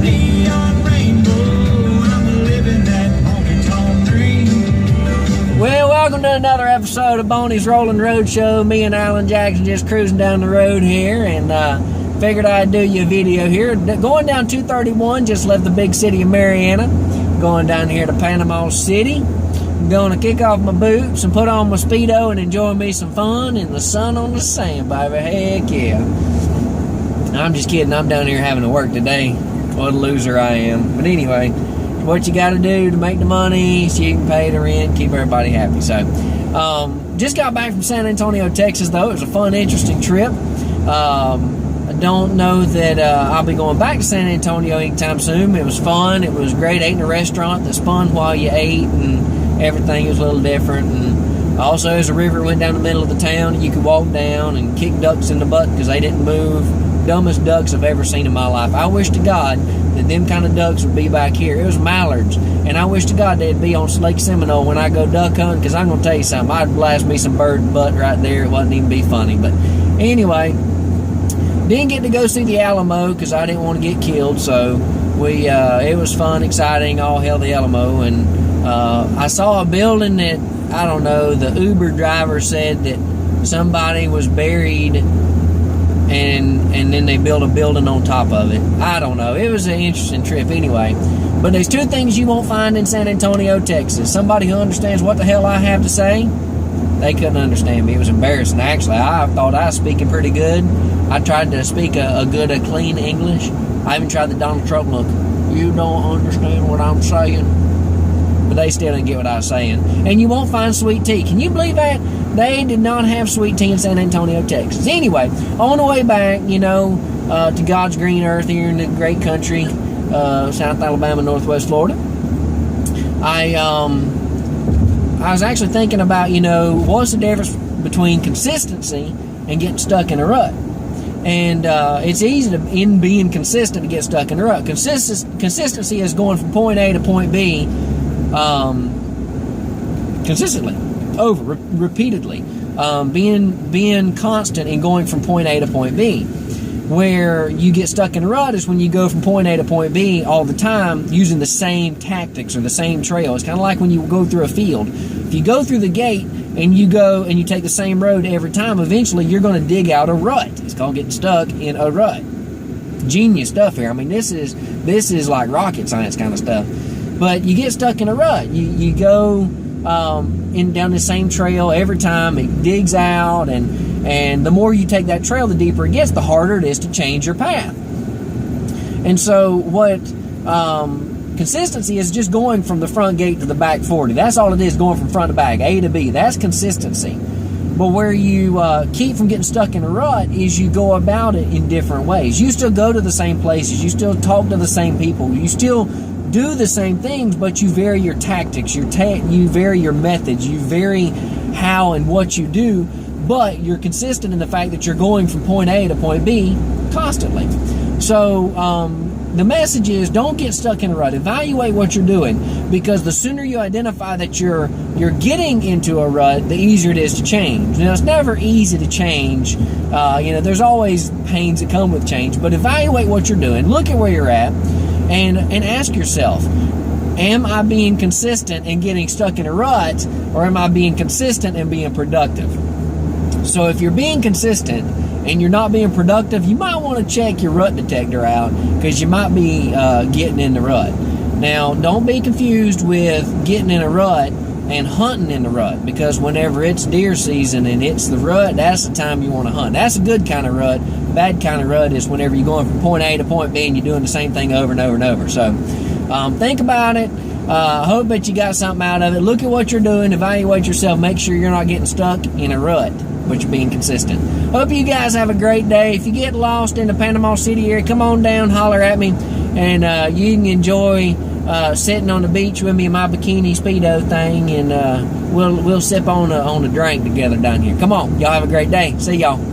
neon rainbow. I'm living that honky-tonk dream. Well, welcome to another episode of Boney's Rolling Road Show. Me and Alan Jackson just cruising down the road here, and figured I'd do you a video here. Going down 231, just left the big city of Marietta. Going down here to Panama City. I'm going to kick off my boots and put on my Speedo and enjoy me some fun in the sun on the sand, baby. Heck yeah. I'm just kidding. I'm down here having to work today. What a loser I am. But anyway, what you got to do to make the money so you can pay the rent, keep everybody happy. So, just got back from San Antonio, Texas, though. It was a fun, interesting trip. I don't know that I'll be going back to San Antonio anytime soon. It was fun. It was great. Ate in a restaurant that spun while you ate, and everything was a little different. And also, there's a river that went down the middle of the town, and you could walk down and kick ducks in the butt because they didn't move. Dumbest ducks I've ever seen in my life. I wish to God that them kind of ducks would be back here. It was mallards, and I wish to God they'd be on Lake Seminole when I go duck hunting, because I'm going to tell you something. I'd blast me some bird butt right there. It wouldn't even be funny. But anyway, didn't get to go see the Alamo because I didn't want to get killed. So it was fun, exciting, all hail the Alamo. And I saw a building that, I don't know, the Uber driver said that somebody was buried, and then they built a building on top of it. I don't know. It was an interesting trip anyway. But there's two things you won't find in San Antonio, Texas. Somebody who understands what the hell I have to say. They couldn't understand me. It was embarrassing. Actually, I thought I was speaking pretty good. I tried to speak a clean English. I even tried the Donald Trump look. You don't understand what I'm saying. But they still didn't get what I was saying. And you won't find sweet tea. Can you believe that? They did not have sweet tea in San Antonio, Texas. Anyway, on the way back, to God's green earth here in the great country, South Alabama, Northwest Florida, I was actually thinking about, what's the difference between consistency and getting stuck in a rut. And it's easy in being consistent to get stuck in a rut. Consistency is going from point A to point B consistently, repeatedly. Being constant and going from point A to point B. Where you get stuck in a rut is when you go from point A to point B all the time using the same tactics or the same trail. It's kind of like when you go through a field. If you go through the gate and you go and you take the same road every time, eventually you're going to dig out a rut. It's called getting stuck in a rut. Genius stuff here. I mean, this is like rocket science kind of stuff. But you get stuck in a rut. You go down the same trail every time. It digs out, and the more you take that trail, the deeper it gets, the harder it is to change your path. And so what consistency is just going from the front gate to the back 40. That's all it is, going from front to back, A to B. That's consistency. But where you keep from getting stuck in a rut is you go about it in different ways. You still go to the same places. You still talk to the same people. You still do the same things, but you vary your tactics. You vary your methods. You vary how and what you do. But you're consistent in the fact that you're going from point A to point B constantly. So the message is, don't get stuck in a rut. Evaluate what you're doing, because the sooner you identify that you're getting into a rut, the easier it is to change. Now, it's never easy to change. There's always pains that come with change. But evaluate what you're doing. Look at where you're at, and ask yourself, am I being consistent and getting stuck in a rut, or am I being consistent and being productive? So if you're being consistent and you're not being productive, you might want to check your rut detector out, because you might be getting in the rut. Now, don't be confused with getting in a rut and hunting in the rut, because whenever it's deer season and it's the rut, that's the time you want to hunt. That's a good kind of rut. Bad kind of rut is whenever you're going from point A to point B and you're doing the same thing over and over and over. So think about it. I hope that you got something out of it. Look at what you're doing. Evaluate yourself. Make sure you're not getting stuck in a rut, but you're being consistent. Hope you guys have a great day. If you get lost in the Panama City area, come on down, holler at me, and you can enjoy sitting on the beach with me in my bikini Speedo thing, and we'll sip on a drink together down here. Come on, y'all have a great day. See y'all.